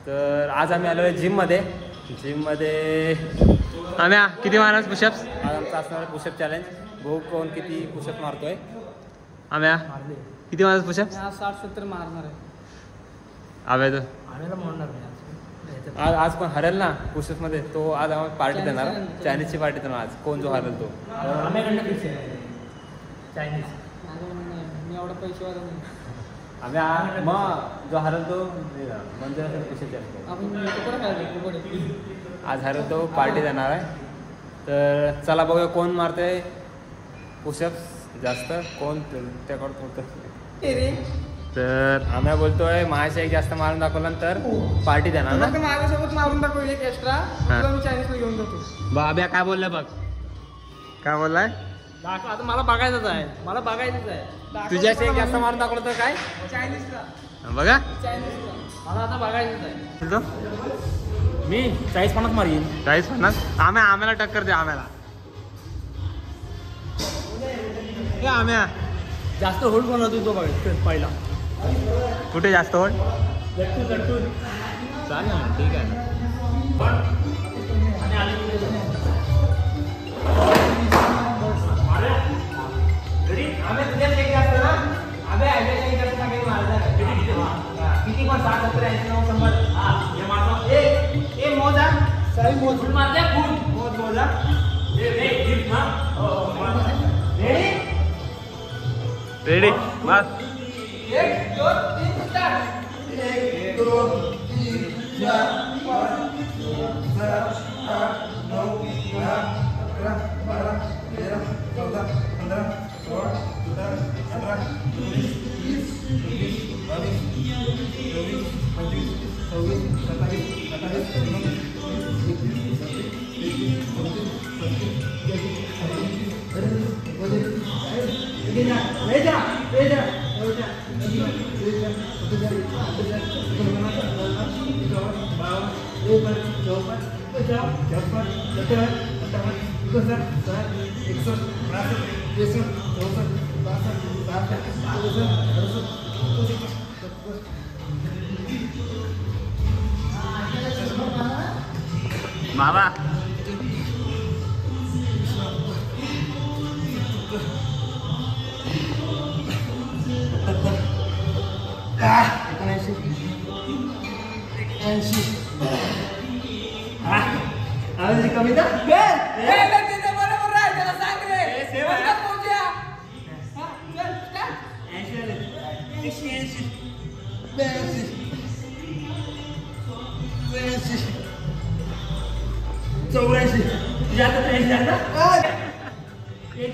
तर आज आम्ही आलो आहे जिममध्ये आम्ही किती मारणार पुशअप्स? आज आमचा असणार पुशअप चॅलेंज. भाऊ कोण किती पुशअप मारतोय? आम्ही किती मारणार पुशअप्स? 60-70 मारणार आहे. आम्ही आज कोण हरेल ना पुशअप मध्ये तो आज आम्हाला पार्टी देणार. चायनीजची पार्टी देणार आज. कोण जो हरेल तो. चायनीज मी एवढा पैसेवाला नाही. आम्ही मग जो हरल तो म्हणजे आज हरल तो पार्टी देणार आहे. तर चला बघूया कोण मारतोय पुशअप्स जास्त, कोण त्याकडून होतं. तर आम्ही बोलतोय माझ्या एक जास्त मारून दाखवलं तर पार्टी देणार ना. माझ्यासोबत मारून दाखव एक एक्स्ट्रा, मी चायनीजला घेऊन जातो. बाब्या काय बोललाय बघ, काय बोललाय? आता मला बघायचंच आहे. तुझ्या एक जास्त मारून दाखवलं तर काय? चायनीजला बघा, चायनीजला मला आता बघायचंच आहे. मी 40-50 मारीन. 40-50 आम्हाला टक्कर दे. आम्हाला जास्त होल्ड बनवतो तो पहिला. कुठे जास्त होल्ड? लटून चालेल ना, ठीक आहे ना. किती पण 60-70 80-90 मोजा सही मोज मारते फुट मोजा. रेडी बस. 1 2 3 स्टार्ट. 1 2 3 4 5 6 7 8 9 10 11 12 13 14 15 16 17 18 19 20 21 22 23 24 25 26 27 28 बाबा कमी बरोबर आहे. त्याला सांग रे.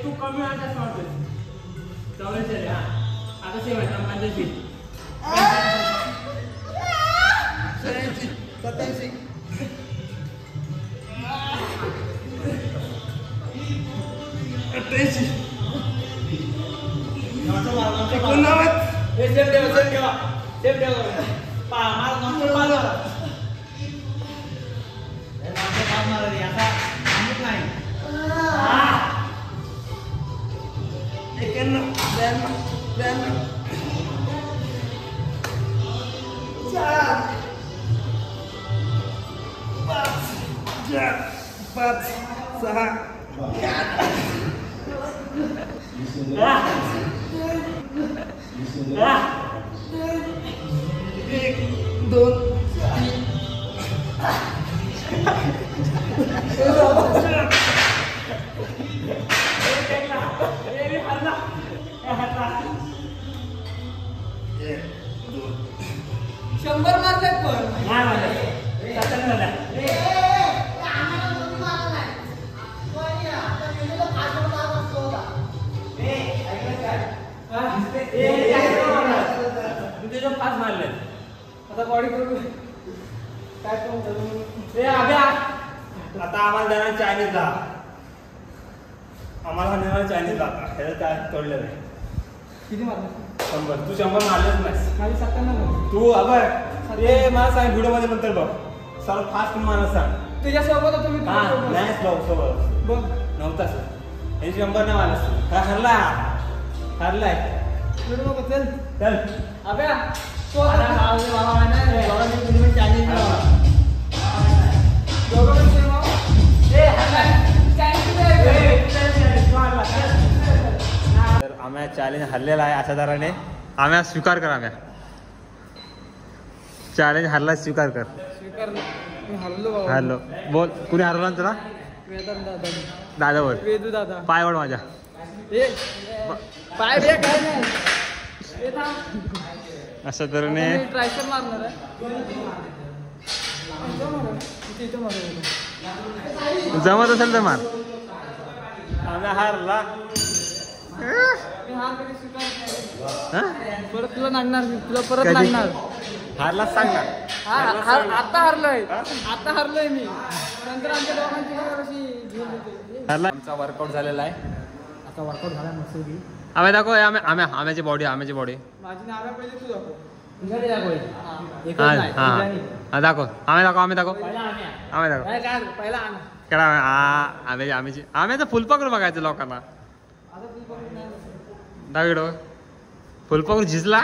तू कमी आता 84 आता सेवा 85 87 100 मारले आता बॉडी करू काय आता आम्हाला देणार चायनीजला. आम्हाला नेणार चायनीजला. आता काय तोडलेलं आहे. किती मारले? 100. तू 100 मारलेच नाहीस. माझी 97. तू अबे ते मला सांग व्हिडिओ मध्ये नंतर बघ. सर्व फास्ट मला सांग. तुझ्यासोबत तुम्ही नाही सोबत बघ नव्हताच. हे 100 नाही मारलास. काय हरलाय. चल चल अबे तो आता बाबा नाही चॅलेंज हरलेला आहे अशा तऱ्हेने. आम्ही स्वीकार कर, आम्ही चॅलेंज हरला स्वीकार कर. स्वीकार मी हरलो बाबा. हरलो. बोल कुणी हरवला तुला? वेदांत दादा. दादा बोल. वेदू दादा. पाय वड माझ्या. ए पाय बे काय नाही. ए थांब. अशा तऱ्हेने ट्रायसर मारणार आहे. इथं मारू. जमत असेल तर मार. आम्ही हारला. मी हार कधी स्वीकार हा? परत तुला नागणार मी. तुला परत कधी? नागणार. हारला सांग ना. आता हरलोय. आता हरलोय मी. नंतर आमच्या दोघांची कशी घेऊन देते. हारला. आमचा वर्कआउट झालेला आहे. आता वर्कआउट झाला मस्त. आम्ही दाखव. आम्याची बॉडी. आम्याची बॉडी माझी नाव पहिले तू दाखव. हा दाखव. आम्ही दाखव. आम्ही दाखव. आम्ही दाखव. पहिला कडा आम्याची. आम्याचं फुलपाखरू बघायचं लोकांना. दाखव फुलपाखरू झिजला.